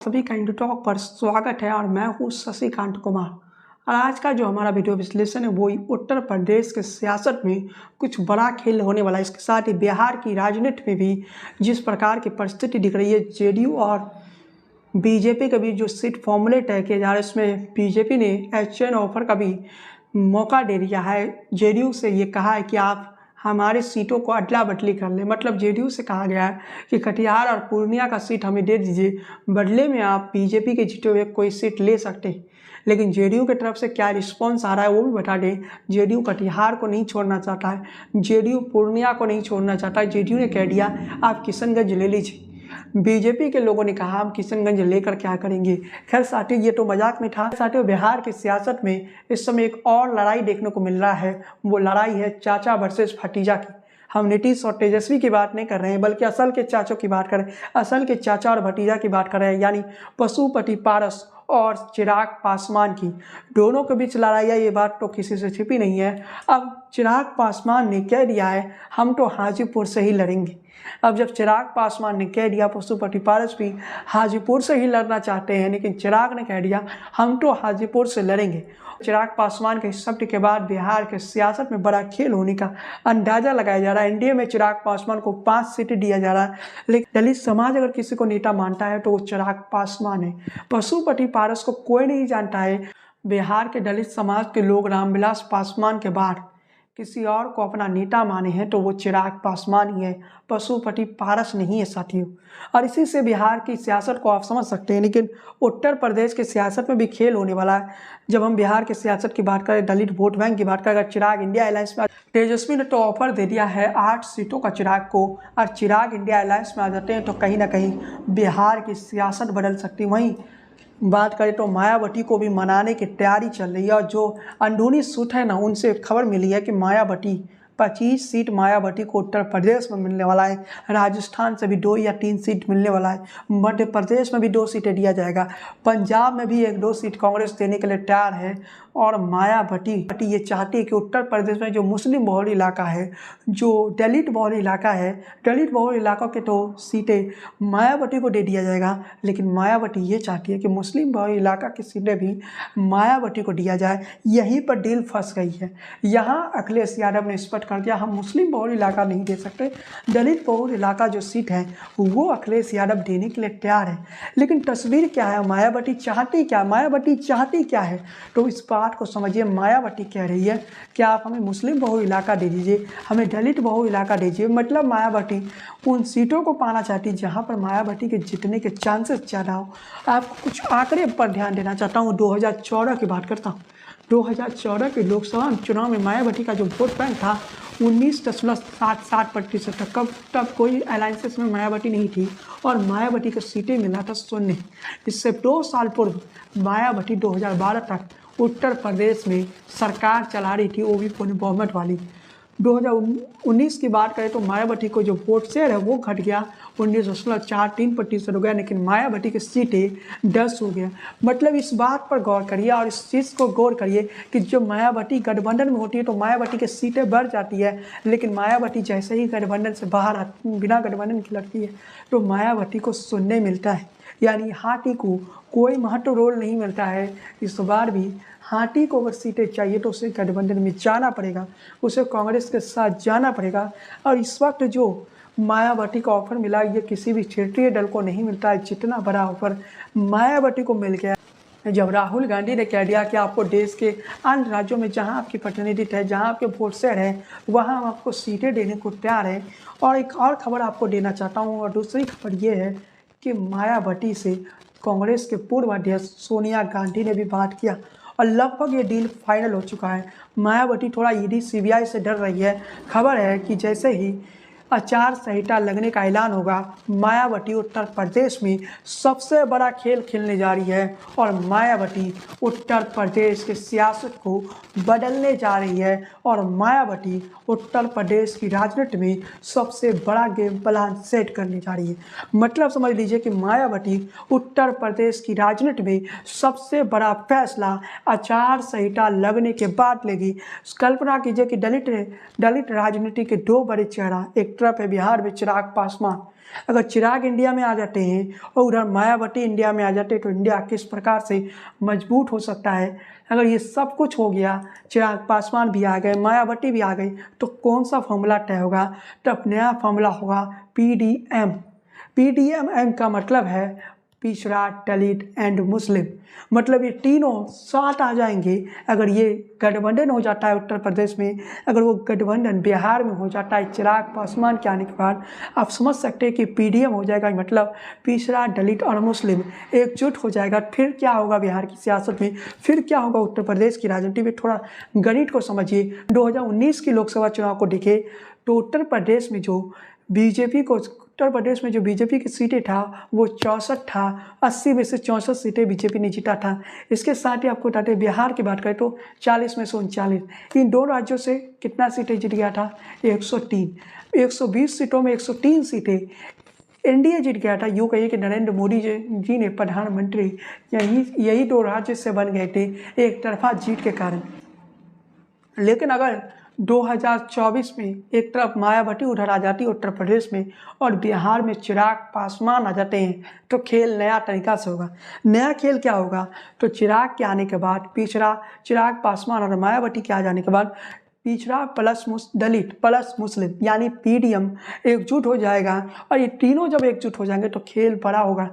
सभी का Indo talk पर स्वागत है और मैं हूँ शशिकांत कुमार। और आज का जो हमारा वीडियो विश्लेषण है वो उत्तर प्रदेश के सियासत में कुछ बड़ा खेल होने वाला है। इसके साथ ही बिहार की राजनीति में भी जिस प्रकार की परिस्थिति दिख रही है, जेडीयू और बीजेपी के बीच जो सीट फॉर्मूले तय किए जा रहे हैं, इसमें बीजेपी ने एक्सचेंज ऑफर का भी मौका दे दिया है। जेडीयू से ये कहा है कि आप हमारे सीटों को अदला बदली कर लें। मतलब जेडीयू से कहा गया है कि कटिहार और पूर्णिया का सीट हमें दे दीजिए, बदले में आप बीजेपी के जीते हुए कोई सीट ले सकते हैं। लेकिन जेडीयू की तरफ से क्या रिस्पॉन्स आ रहा है वो भी बता दें। जेडीयू कटिहार को नहीं छोड़ना चाहता है, जेडीयू पूर्णिया को नहीं छोड़ना चाहता है। जेडीयू ने कह दिया आप किशनगंज ले लीजिए। बीजेपी के लोगों ने कहा हम किशनगंज लेकर क्या करेंगे। खैर साथियों, ये तो मजाक में था। साथियों, बिहार की सियासत में इस समय एक और लड़ाई देखने को मिल रहा है। वो लड़ाई है चाचा वर्सेस भतीजा की। हम नीतीश और तेजस्वी की बात नहीं कर रहे हैं, बल्कि असल के चाचों की बात कर रहे हैं, असल के चाचा और भतीजा की बात कर रहे हैं, यानी पशुपति पारस और चिराग पासवान की। दोनों के बीच लड़ाई है, ये बात तो किसी से छिपी नहीं है। अब चिराग पासवान ने कह दिया है हम तो हाजीपुर से ही लड़ेंगे। अब जब चिराग पासवान ने कह दिया, पशुपति पारस भी हाजीपुर से ही लड़ना चाहते हैं, लेकिन चिराग ने कह दिया हम तो हाजीपुर से लड़ेंगे। चिराग पासवान के इस शब्द के बाद बिहार के सियासत में बड़ा खेल होने का अंदाजा लगाया जा रहा है। एनडीए में चिराग पासवान को 5 सीटें दिया जा रहा है, लेकिन दलित समाज अगर किसी को नेता मानता है तो वो चिराग पासवान है। पशुपति पारस को कोई नहीं जानता है। बिहार के दलित समाज के लोग रामविलास पासवान के बाद किसी और को अपना नेता माने हैं तो वो चिराग पासवान ही है, पशुपति पारस नहीं है साथियों। और इसी से बिहार की सियासत को आप समझ सकते हैं। लेकिन उत्तर प्रदेश की सियासत में भी खेल होने वाला है। जब हम बिहार की सियासत की बात करें, दलित वोट बैंक की बात करें, अगर चिराग इंडिया अलायंस में, तेजस्वी ने तो ऑफर दे दिया है 8 सीटों का चिराग को, और चिराग इंडिया अलायंस में आ जाते हैं तो कहीं ना कहीं बिहार की सियासत बदल सकती है। वहीं बात करें तो मायावती को भी मनाने की तैयारी चल रही है, और जो अंदरूनी सूत्र है ना, उनसे खबर मिली है कि मायावती 25 सीट मायावती को उत्तर प्रदेश में मिलने वाला है। राजस्थान से भी 2 या 3 सीट मिलने वाला है। मध्य प्रदेश में भी 2 सीटें दिया जाएगा। पंजाब में भी 1-2 सीट कांग्रेस देने के लिए तैयार है। और मायावती ये चाहती है कि उत्तर प्रदेश में जो मुस्लिम बहुल इलाका है, जो दलित बहुल इलाका है, दलित बहुल इलाकों के तो सीटें मायावती को दे दिया जाएगा, लेकिन मायावती ये चाहती है कि मुस्लिम बहुल इलाका की सीटें भी मायावती को दिया जाए। यहीं पर डील फंस गई है। यहाँ अखिलेश यादव ने स्पष्ट कर दिया हम मुस्लिम बहुल इलाका नहीं दे सकते, दलित बहुल इलाका जो सीट है वो अखिलेश यादव देने के लिए तैयार है। लेकिन तस्वीर क्या है, मायावती चाहती क्या, मायावती चाहती क्या है, तो इस बात को समझिए। मायावती कह रही है कि आप हमें मुस्लिम बहुल इलाका दे दीजिए, हमें दलित बहुल इलाका दीजिए। मतलब मायावती उन सीटों को पाना चाहती है जहां पर मायावती के जीतने के चांसेस ज़्यादा हो। आपको कुछ आंकड़े पर ध्यान देना चाहता हूं। 2014 की बात करता हूं। 2014 के लोकसभा चुनाव में मायावती का जो वोट बैंक था 19.77% था। तब कोई अलायंसेस में मायावती नहीं थी और मायावती को सीटें मिला था 0। इससे 2 साल पूर्व मायावती 2012 तक उत्तर प्रदेश में सरकार चला रही थी, वो भी पूर्ण बहुमत वाली। 2019 की बात करें तो मायावती को जो वोट शेयर है वो घट गया, 19.43% हो गया, लेकिन मायावती की सीटें 10 हो गया। मतलब इस बात पर गौर करिए और इस चीज़ को गौर करिए कि जो मायावती गठबंधन में होती है तो मायावती की सीटें बढ़ जाती है, लेकिन मायावती जैसे ही गठबंधन से बाहर बिना गठबंधन की लड़ती है तो मायावती को सुनने मिलता है, यानी हाथी को कोई महत्व रोल नहीं मिलता है। इस बार भी हाथी को अगर सीटें चाहिए तो उसे गठबंधन में जाना पड़ेगा, उसे कांग्रेस के साथ जाना पड़ेगा। और इस वक्त जो मायावती का ऑफर मिला ये किसी भी क्षेत्रीय दल को नहीं मिलता है, जितना बड़ा ऑफर मायावती को मिल गया। जब राहुल गांधी ने कह दिया कि आपको देश के अन्य राज्यों में जहां आपकी प्रतिनिधित्व है, जहां आपके वोट शेयर है, वहां हम आपको सीटें देने को तैयार है। और एक और खबर आपको देना चाहता हूँ, और दूसरी खबर ये है कि मायावती से कांग्रेस के पूर्व अध्यक्ष सोनिया गांधी ने भी बात किया और लगभग ये डील फाइनल हो चुका है। मायावती थोड़ा ईडी सीबीआई से डर रही है। खबर है कि जैसे ही आचार संहिता लगने का ऐलान होगा, मायावती उत्तर प्रदेश में सबसे बड़ा खेल खेलने जा रही है और मायावती उत्तर प्रदेश के सियासत को बदलने जा रही है। और मायावती उत्तर प्रदेश की राजनीति में सबसे बड़ा गेम प्लान सेट करने जा रही है। मतलब समझ लीजिए कि मायावती उत्तर प्रदेश की राजनीति में सबसे बड़ा फैसला आचार संहिता लगने के बाद लेगी। कल्पना कीजिए कि दलित राजनीति के 2 बड़े चेहरा, एक तरफ है बिहार में चिराग पासवान, अगर चिराग इंडिया में आ जाते हैं और उधर मायावती इंडिया में आ जाते हैं तो इंडिया किस प्रकार से मजबूत हो सकता है। अगर ये सब कुछ हो गया, चिराग पासवान भी आ गए, मायावती भी आ गई, तो कौन सा फॉर्मूला तय होगा? तो नया फॉर्मूला होगा PDM। PDM का मतलब है पिछड़ा, दलित एंड मुस्लिम। मतलब ये तीनों साथ आ जाएंगे। अगर ये गठबंधन हो जाता है उत्तर प्रदेश में, अगर वो गठबंधन बिहार में हो जाता है चिराग पासवान के आने के बाद, आप समझ सकते हैं कि PDM हो जाएगा। मतलब पिछड़ा, दलित और मुस्लिम एकजुट हो जाएगा। फिर क्या होगा बिहार की सियासत में, फिर क्या होगा उत्तर प्रदेश की राजनीति में? थोड़ा गणित को समझिए। 2019 की लोकसभा चुनाव को देखें तो उत्तर प्रदेश में जो बीजेपी की सीटें था वो 64 था। 80 में से 64 सीटें बीजेपी ने जीता था। इसके साथ ही आपको बताते बिहार की बात करें तो 40 में से 39। इन दो राज्यों से कितना सीटें जीत गया था? 103। 120 सीटों में 103 सीटें एनडीए जीत गया था। यूँ कहिए कि नरेंद्र मोदी जी ने प्रधानमंत्री यही दो राज्य से बन गए थे एक तरफा जीत के कारण। लेकिन अगर 2024 में एक तरफ मायावती उधर आ जाती उत्तर प्रदेश में और बिहार में चिराग पासवान आ जाते हैं तो खेल नया तरीका से होगा। नया खेल क्या होगा? तो चिराग के आने के बाद पिछड़ा, चिराग पासवान और मायावती के आ जाने के बाद पिछड़ा प्लस दलित प्लस मुस्लिम यानी PDM एकजुट हो जाएगा। और ये तीनों जब एकजुट हो जाएंगे तो खेल बड़ा होगा।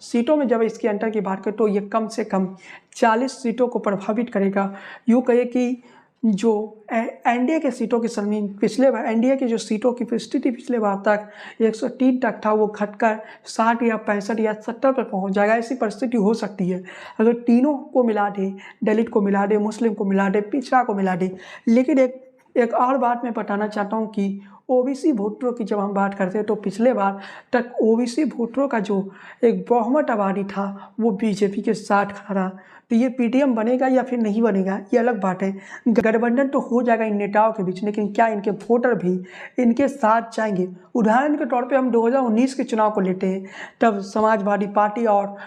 सीटों में जब इसके अंतर की बात करें तो ये कम से कम 40 सीटों को प्रभावित करेगा। यूँ कहिए कि जो एनडीए के सीटों की सरमीन पिछले बार एनडीए की जो सीटों की स्थिति पिछले बार तक 103 तक था, वो घटकर 60 या 65 या 70 पर पहुंच जाएगा। ऐसी परिस्थिति हो सकती है अगर तीनों को मिला दे, दलित को मिला दे, मुस्लिम को मिला दे, पिछड़ा को मिला दे। लेकिन एक और बात मैं बताना चाहता हूँ कि ओबीसी वोटरों की जब हम बात करते हैं तो पिछले बार तक ओबीसी वोटरों का जो एक बहुमत आबादी था वो बीजेपी के साथ खड़ा रहा। तो ये PDM बनेगा या फिर नहीं बनेगा ये अलग बात है। गठबंधन तो हो जाएगा इन नेताओं के बीच, लेकिन क्या इनके वोटर भी इनके साथ जाएंगे? उदाहरण के तौर पे हम 2019 के चुनाव को लेते हैं, तब समाजवादी पार्टी और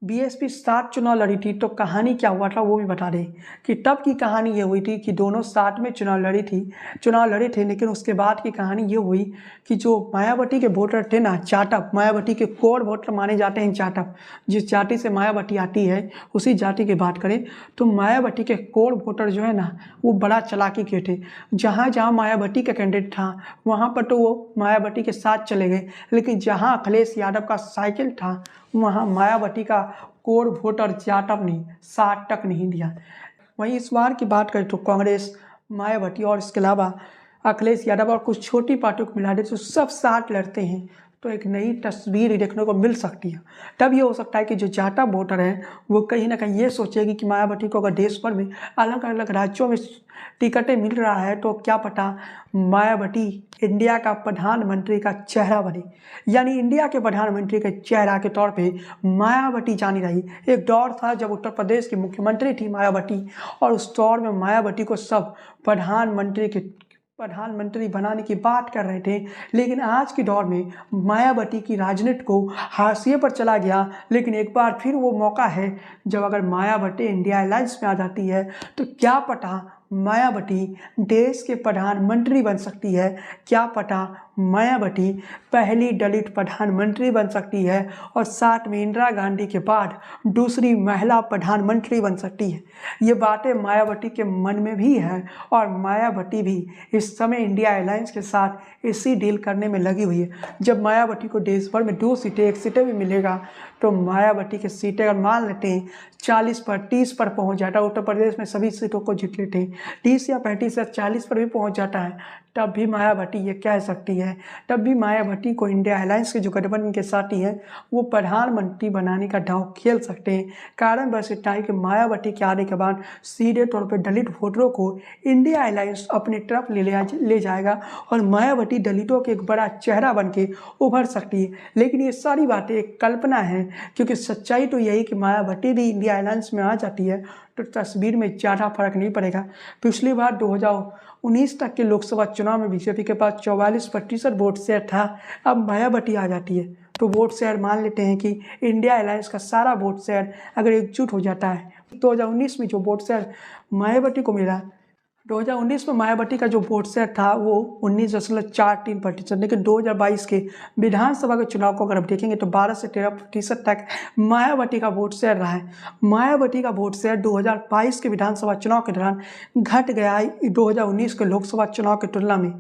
BSP साथ चुनाव लड़ी थी। तो कहानी क्या हुआ था वो भी बता दें कि तब की कहानी ये हुई थी कि दोनों साथ में चुनाव लड़े थे। लेकिन उसके बाद की कहानी ये हुई कि जो मायावती के वोटर थे ना, जाटव, मायावती के कोर वोटर माने जाते हैं जाटव, जिस जाति से मायावती आती है उसी जाति की बात करें तो मायावती के कोर वोटर जो है ना वो बड़ा चालाकी के थे। जहाँ जहाँ मायावती का कैंडिडेट था वहाँ पर तो वो मायावती के साथ चले गए, लेकिन जहाँ अखिलेश यादव का साइकिल था वहाँ मायावती का कोर वोटर जाटव ने 60 तक नहीं दिया। वहीं इस बार की बात करें तो कांग्रेस, मायावती और इसके अलावा अखिलेश यादव और कुछ छोटी पार्टियों को मिला दे तो सब साथ लड़ते हैं तो एक नई तस्वीर देखने को मिल सकती है। तब ये हो सकता है कि जो जाटव वोटर हैं वो कहीं ना कहीं ये सोचेगी कि मायावती को अगर देश भर में अलग अलग राज्यों में टिकटें मिल रहा है तो क्या पता मायावती इंडिया का प्रधानमंत्री का चेहरा बने। यानी इंडिया के प्रधानमंत्री के चेहरा के तौर पे मायावती जानी रही। एक दौर था जब उत्तर प्रदेश की मुख्यमंत्री थी मायावती और उस दौर में मायावती को सब प्रधानमंत्री बनाने की बात कर रहे थे। लेकिन आज के दौर में मायावती की राजनीति को हाशिए पर चला गया। लेकिन एक बार फिर वो मौका है जब अगर मायावती इंडिया अलायंस में आ जाती है तो क्या पता मायावती देश के प्रधानमंत्री बन सकती है। क्या पता मायावती पहली दलित प्रधानमंत्री बन सकती है और साथ में इंदिरा गांधी के बाद दूसरी महिला प्रधानमंत्री बन सकती है। ये बातें मायावती के मन में भी है और मायावती भी इस समय इंडिया अलायंस के साथ इसी डील करने में लगी हुई है। जब मायावती को देश भर में 2 सीटें, 1 सीटें भी मिलेगा तो मायावती की सीटें अगर मान लेते हैं 40 पर 30 पर पहुंच जाता है, उत्तर प्रदेश में सभी सीटों को जीत लेते हैं, 30 या 35 या 40 पर भी पहुंच जाता है, तब भी मायावती ये कह सकती है, तब भी मायावती को इंडिया अलायंस के जो गठबंधन के साथी हैं वो प्रधानमंत्री बनाने का दांव खेल सकते हैं। कारण बस इतना है कि मायावती के आने के बाद सीधे तौर पर दलित वोटरों को इंडिया अलायंस अपनी तरफ ले जाएगा और मायावती दलितों के एक बड़ा चेहरा बन के उभर सकती है। लेकिन ये सारी बातें एक कल्पना है, क्योंकि सच्चाई तो यही कि मायावती भी इंडिया अलायंस में आ जाती है तो तस्वीर में ज़्यादा फर्क नहीं पड़ेगा। पिछली बार 2019 तक के लोकसभा चुनाव में बीजेपी के पास 44% वोट शेयर था। अब मायावती आ जाती है तो वोट शेयर मान लेते हैं कि इंडिया अलायंस का सारा वोट शेयर अगर एकजुट हो जाता है, 2019 में जो वोट शेयर मायावती को मिला 2019 में मायावती का जो वोट शेयर था वो 19.43%, लेकिन 2022 के विधानसभा के चुनाव को अगर आप देखेंगे तो 12 से 13% तक मायावती का वोट शेयर रहा है। मायावती का वोट शेयर 2022 के विधानसभा चुनाव के दौरान घट गया है 2019 के लोकसभा चुनाव की तुलना में।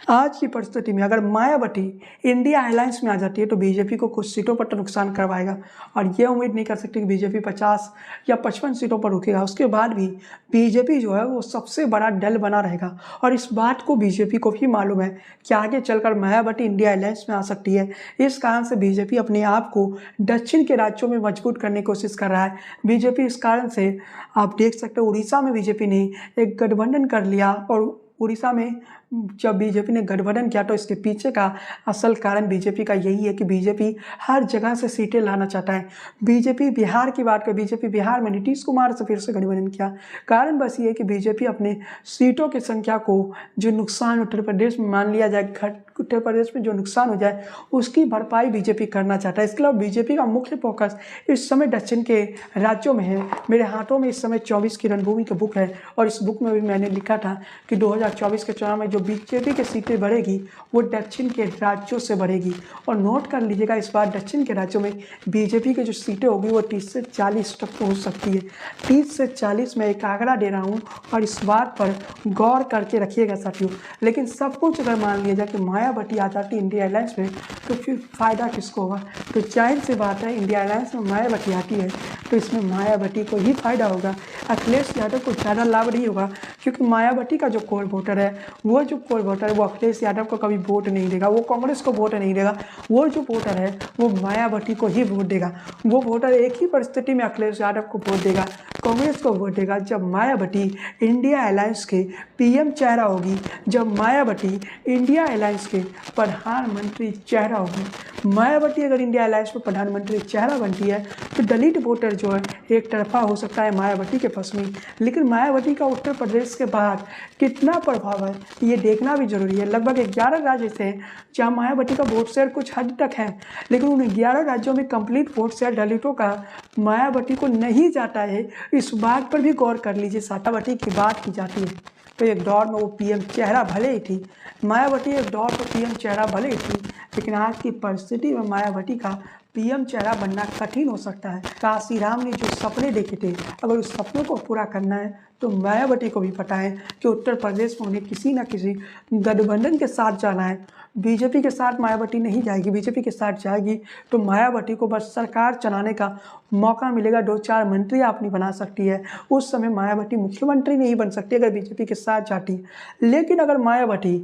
आज की परिस्थिति में अगर मायावती इंडिया अलायंस में आ जाती है तो बीजेपी को कुछ सीटों पर तो नुकसान करवाएगा, और ये उम्मीद नहीं कर सकती कि बीजेपी 50 या 55 सीटों पर रुकेगा। उसके बाद भी बीजेपी जो है वो सबसे बड़ा दल बना रहेगा, और इस बात को बीजेपी को भी मालूम है कि आगे चलकर मायावती इंडिया अलायंस में आ सकती है। इस कारण से बीजेपी अपने आप को दक्षिण के राज्यों में मजबूत करने की कोशिश कर रहा है। बीजेपी इस कारण से आप देख सकते हो उड़ीसा में बीजेपी ने एक गठबंधन कर लिया, और उड़ीसा में जब बीजेपी ने गठबंधन किया तो इसके पीछे का असल कारण बीजेपी का यही है कि बीजेपी हर जगह से सीटें लाना चाहता है। बीजेपी बिहार की बात करें, बीजेपी बिहार में नीतीश कुमार से फिर से गठबंधन किया। कारण बस ये है कि बीजेपी अपने सीटों की संख्या को जो नुकसान उत्तर प्रदेश में मान लिया जाए, उत्तर प्रदेश में जो नुकसान हो जाए उसकी भरपाई बीजेपी करना चाहता है। इसके अलावा बीजेपी का मुख्य फोकस इस समय दक्षिण के राज्यों में है। मेरे हाथों में इस समय 24 की रणभूमि की बुक है, और इस बुक में भी मैंने लिखा था कि 2024 के चुनाव में जो बीजेपी की सीटें बढ़ेगी वो दक्षिण के राज्यों से बढ़ेगी। और नोट कर लीजिएगा, इस बार दक्षिण के राज्यों में बीजेपी की जो सीटें होगी वो 30 से 40 तक पहुँच सकती है। 30 से 40 में एक आंकड़ा दे रहा हूँ, और इस बात पर गौर करके रखिएगा साथियों। लेकिन सब कुछ अगर मान लिया जाए कि मायावती आ जाती इंडिया अलायंस में तो फिर फ़ायदा किसको होगा? तो जाहिर सी बात है, इंडिया अलायंस में मायावती आती है तो इसमें मायावती को ही फायदा होगा। अखिलेश यादव को ज़्यादा लाभ नहीं होगा, क्योंकि मायावती का जो कोर वोटर है वो अखिलेश यादव को कभी वोट नहीं देगा, वो कांग्रेस को वोट नहीं देगा। वो जो वोटर है वो मायावती को ही वोट देगा। वो वोटर एक ही परिस्थिति में अखिलेश यादव को वोट देगा, कांग्रेस को वोट देगा, जब मायावती इंडिया अलायंस के पीएम चेहरा होगी, जब मायावती इंडिया अलायंस के प्रधानमंत्री चेहरा होगी। मायावती अगर इंडिया अलायंस में प्रधानमंत्री चेहरा बनती है तो दलित वोटर जो है एक तरफा हो सकता है मायावती के पक्ष में। लेकिन मायावती का उत्तर प्रदेश के बाहर कितना प्रभाव है ये देखना भी जरूरी है। लगभग 11 राज्य ऐसे हैं जहाँ मायावती का वोट शेयर कुछ हद तक है, लेकिन उन 11 राज्यों में कंप्लीट वोट शेयर दलितों का मायावती को नहीं जाता है। इस बात पर भी गौर कर लीजिए। मायावती की बात की जाती है तो एक दौर में वो पीएम चेहरा भले ही थी, मायावती एक दौर पर पीएम चेहरा भले ही थी, लेकिन आज की परिस्थिति में मायावती का पीएम चेहरा बनना कठिन हो सकता है। काशीराम ने जो सपने देखे थे, अगर उस सपनों को पूरा करना है तो मायावती को भी पता है कि उत्तर प्रदेश में उन्हें किसी न किसी गठबंधन के साथ जाना है। बीजेपी के साथ मायावती नहीं जाएगी, बीजेपी के साथ जाएगी तो मायावती को बस सरकार चलाने का मौका मिलेगा, 2-4 मंत्री अपनी बना सकती है। उस समय मायावती मुख्यमंत्री नहीं बन सकती अगर बीजेपी के साथ जाती। लेकिन अगर मायावती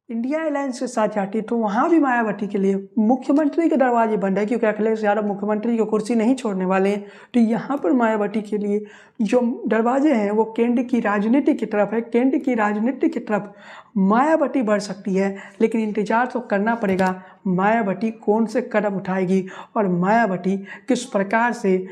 इंडिया अलायंस के साथ जाती तो वहाँ भी मायावती के लिए मुख्यमंत्री के दरवाजे बंद है, क्योंकि अखिलेश यादव मुख्यमंत्री की कुर्सी नहीं छोड़ने वाले हैं। तो यहाँ पर मायावती के लिए जो दरवाजे हैं वो केंद्र की राजनीति की तरफ है। केंद्र की राजनीति की तरफ मायावती बढ़ सकती है, लेकिन इंतजार तो करना पड़ेगा मायावती कौन से कदम उठाएगी और मायावती किस प्रकार से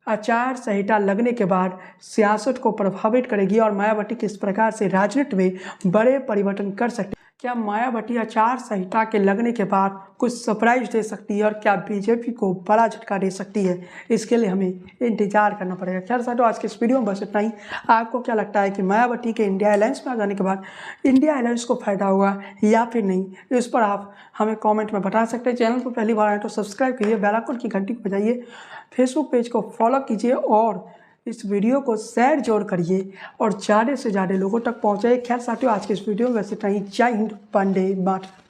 आचार संहिता लगने के बाद सियासत को प्रभावित करेगी, और मायावती किस प्रकार से राजनीति में बड़े परिवर्तन कर सकती है। क्या मायावती आचार संहिता के लगने के बाद कुछ सरप्राइज दे सकती है, और क्या बीजेपी को बड़ा झटका दे सकती है? इसके लिए हमें इंतजार करना पड़ेगा। खैर साथियों, आज के इस वीडियो में बस इतना ही। आपको क्या लगता है कि मायावती के इंडिया अलायंस में आ जाने के बाद इंडिया अलायंस को फायदा होगा या फिर नहीं? इस पर आप हमें कॉमेंट में बता सकते हैं। चैनल पर पहली बार आए तो सब्सक्राइब कीजिए, बेल आइकन की घंटी को बजाइए, फेसबुक पेज को फॉलो कीजिए, और इस वीडियो को शेयर जरूर करिए और ज़्यादा से ज़्यादा लोगों तक पहुँचाइए। खैर साथियों, आज के इस वीडियो में बस इतना ही। जय हिंद, वंदे मातरम।